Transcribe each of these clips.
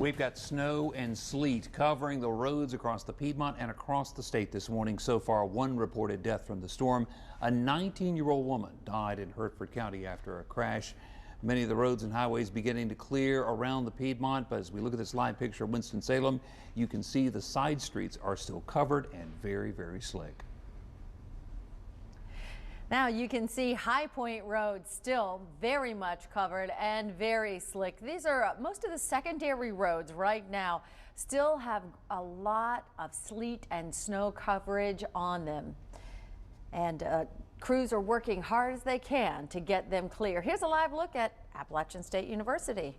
We've got snow and sleet covering the roads across the Piedmont and across the state this morning. So far, one reported death from the storm. A 19-year-old woman died in Hertford County after a crash. Many of the roads and highways beginning to clear around the Piedmont, but as we look at this live picture of Winston-Salem, you can see the side streets are still covered and very, very slick. Now you can see High Point Road still very much covered and very slick. These are most of the secondary roads right now still have a lot of sleet and snow coverage on them. And crews are working hard as they can to get them clear. Here's a live look at Appalachian State University.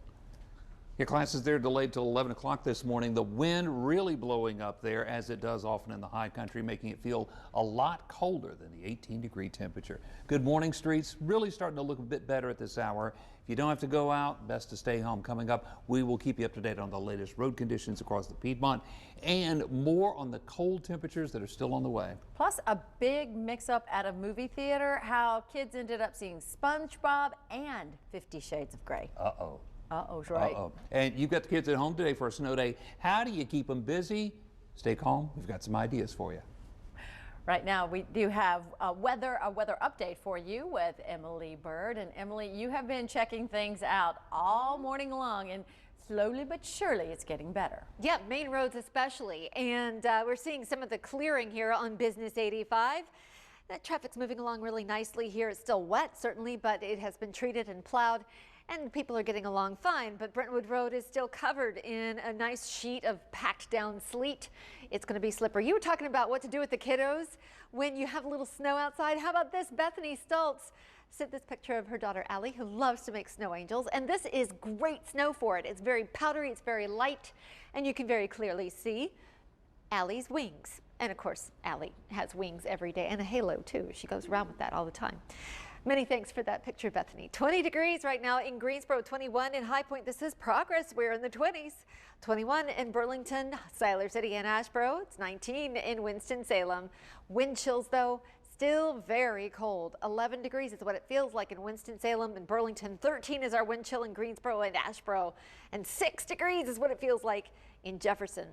Your classes there delayed till 11 o'clock this morning. The wind really blowing up there, as it does often in the high country, making it feel a lot colder than the 18-degree temperature. Good morning, streets. Really starting to look a bit better at this hour. If you don't have to go out, best to stay home. Coming up, we will keep you up to date on the latest road conditions across the Piedmont and more on the cold temperatures that are still on the way. Plus, a big mix-up at a movie theater, how kids ended up seeing SpongeBob and 50 Shades of Grey. Uh-oh. Uh-oh, right. Uh-oh. And you've got the kids at home today for a snow day. How do you keep them busy? Stay calm. We've got some ideas for you. Right now, we do have a weather update for you with Emily Bird. And Emily, you have been checking things out all morning long, and slowly but surely it's getting better. Yeah, main roads especially. And we're seeing some of the clearing here on Business 85. That traffic's moving along really nicely here. It's still wet, certainly, but it has been treated and plowed. And people are getting along fine, but Brentwood Road is still covered in a nice sheet of packed down sleet. It's going to be slippery. You were talking about what to do with the kiddos when you have a little snow outside. How about this? Bethany Stultz sent this picture of her daughter Allie, who loves to make snow angels, and this is great snow for it. It's very powdery, it's very light, and you can very clearly see Allie's wings. And of course, Allie has wings every day and a halo too. She goes around with that all the time. Many thanks for that picture, Bethany. 20 degrees right now in Greensboro, 21 in High Point. This is progress. We're in the 20s. 21 in Burlington, Siler City, and Asheboro. It's 19 in Winston-Salem. Wind chills, though, still very cold. 11 degrees is what it feels like in Winston-Salem and Burlington. 13 is our wind chill in Greensboro and Asheboro. And 6 degrees is what it feels like in Jefferson.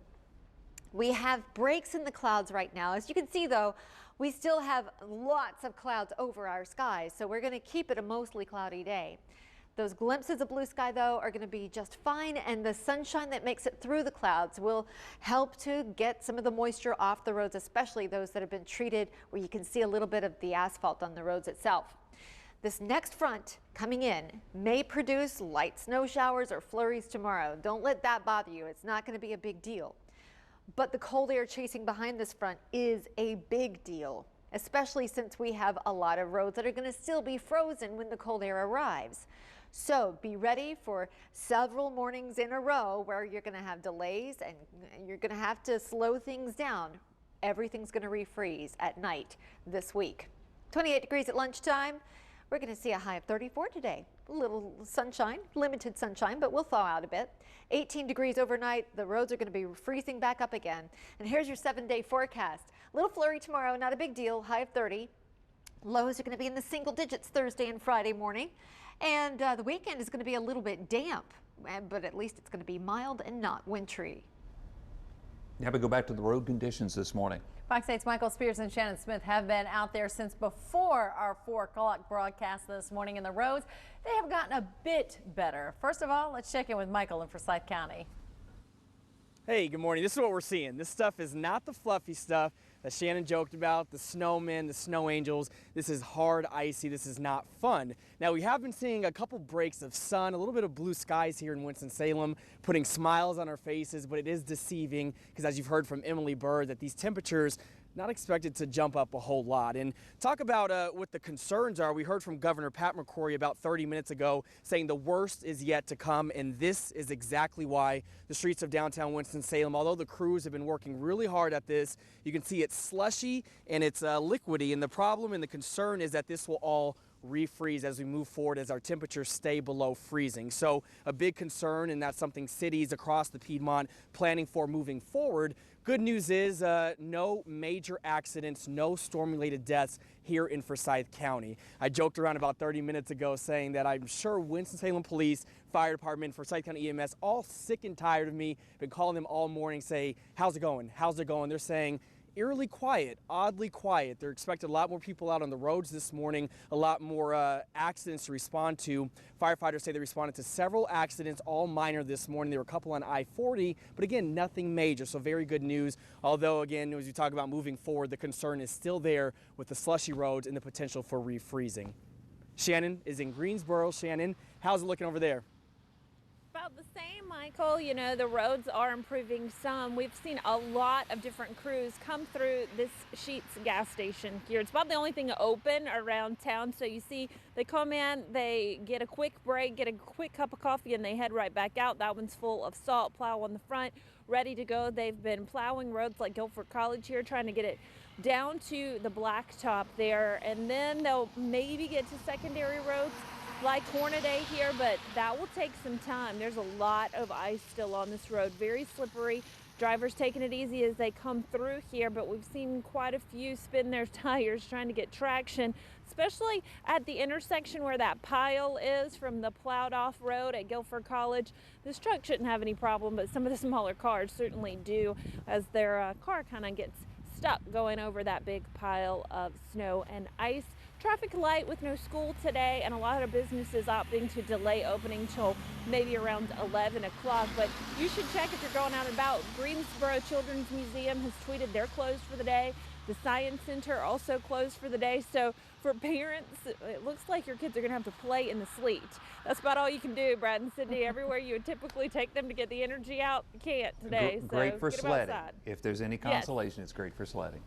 We have breaks in the clouds right now. As you can see, though, we still have lots of clouds over our skies, so we're going to keep it a mostly cloudy day. Those glimpses of blue sky, though, are going to be just fine, and the sunshine that makes it through the clouds will help to get some of the moisture off the roads, especially those that have been treated where you can see a little bit of the asphalt on the roads itself. This next front coming in may produce light snow showers or flurries tomorrow. Don't let that bother you. It's not going to be a big deal. But the cold air chasing behind this front is a big deal, especially since we have a lot of roads that are going to still be frozen when the cold air arrives. So be ready for several mornings in a row where you're going to have delays and you're going to have to slow things down. Everything's going to refreeze at night this week. 28 degrees at lunchtime. We're going to see a high of 34 today. A little sunshine, limited sunshine, but we'll thaw out a bit. 18 degrees overnight. The roads are going to be freezing back up again. And here's your 7-day forecast. A little flurry tomorrow, not a big deal, high of 30. Lows are going to be in the single digits Thursday and Friday morning. And the weekend is going to be a little bit damp, but at least it's going to be mild and not wintry. Now we go back to the road conditions this morning. Fox 8's Michael Spears and Shannon Smith have been out there since before our 4 o'clock broadcast this morning, and the roads, they have gotten a bit better. First of all, let's check in with Michael in Forsyth County. Hey, good morning. This is what we're seeing. This stuff is not the fluffy stuff that Shannon joked about, the snowmen, the snow angels. This is hard, icy. This is not fun. Now, we have been seeing a couple breaks of sun, a little bit of blue skies here in Winston-Salem, putting smiles on our faces, but it is deceiving because, as you've heard from Emily Bird, that these temperatures not expected to jump up a whole lot. And talk about what the concerns are. We heard from Governor Pat McCrory about 30 minutes ago saying the worst is yet to come, and this is exactly why the streets of downtown Winston-Salem, although the crews have been working really hard at this, you can see it's slushy and it's liquidy, and the problem and the concern is that this will all refreeze as we move forward, as our temperatures stay below freezing. So a big concern, and that's something cities across the Piedmont planning for moving forward. Good news is no major accidents, no storm-related deaths here in Forsyth County. I joked around about 30 minutes ago saying that I'm sure Winston-Salem Police, Fire Department, Forsyth County EMS, all sick and tired of me. Been calling them all morning, say, how's it going? How's it going? They're saying, eerily quiet, oddly quiet. They're expecting a lot more people out on the roads this morning, a lot more accidents to respond to. Firefighters say they responded to several accidents, all minor this morning. There were a couple on I-40, but again, nothing major, so very good news. Although, again, as we talk about moving forward, the concern is still there with the slushy roads and the potential for refreezing. Shannon is in Greensboro. Shannon, how's it looking over there? About the same, Michael. You know, the roads are improving some. We've seen a lot of different crews come through this Sheetz gas station here. It's about the only thing open around town. So you see they come in, they get a quick break, get a quick cup of coffee, and they head right back out. That one's full of salt, plow on the front, ready to go. They've been plowing roads like Guilford College here, trying to get it down to the blacktop there. And then they'll maybe get to secondary roads like Hornaday here, but that will take some time. There's a lot of ice still on this road, very slippery. Drivers taking it easy as they come through here, but we've seen quite a few spin their tires trying to get traction, especially at the intersection where that pile is from the plowed off road at Guilford College. This truck shouldn't have any problem, but some of the smaller cars certainly do, as their car kind of gets stuck going over that big pile of snow and ice. Traffic light with no school today, and a lot of businesses opting to delay opening till maybe around 11 o'clock. But you should check if you're going out and about. Greensboro Children's Museum has tweeted they're closed for the day. The Science Center also closed for the day. So for parents, it looks like your kids are going to have to play in the sleet. That's about all you can do, Brad and Sydney. Everywhere you would typically take them to get the energy out, you can't today. Great so for get 'em sledding. outside. If there's any consolation, it's great for sledding.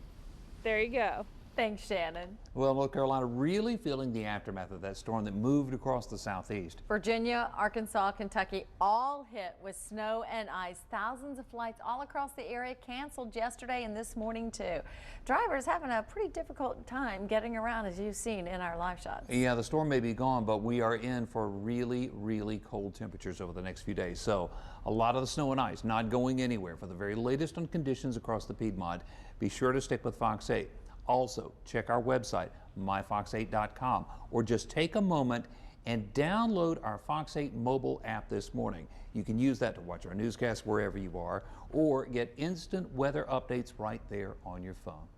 There you go. Thanks, Shannon. Well, North Carolina really feeling the aftermath of that storm that moved across the southeast. Virginia, Arkansas, Kentucky, all hit with snow and ice. Thousands of flights all across the area canceled yesterday and this morning too. Drivers having a pretty difficult time getting around, as you've seen in our live shots. Yeah, the storm may be gone, but we are in for really, really cold temperatures over the next few days. So a lot of the snow and ice not going anywhere. For the very latest on conditions across the Piedmont, be sure to stick with Fox 8. Also, check our website, myfox8.com, or just take a moment and download our Fox 8 mobile app this morning. You can use that to watch our newscasts wherever you are, or get instant weather updates right there on your phone.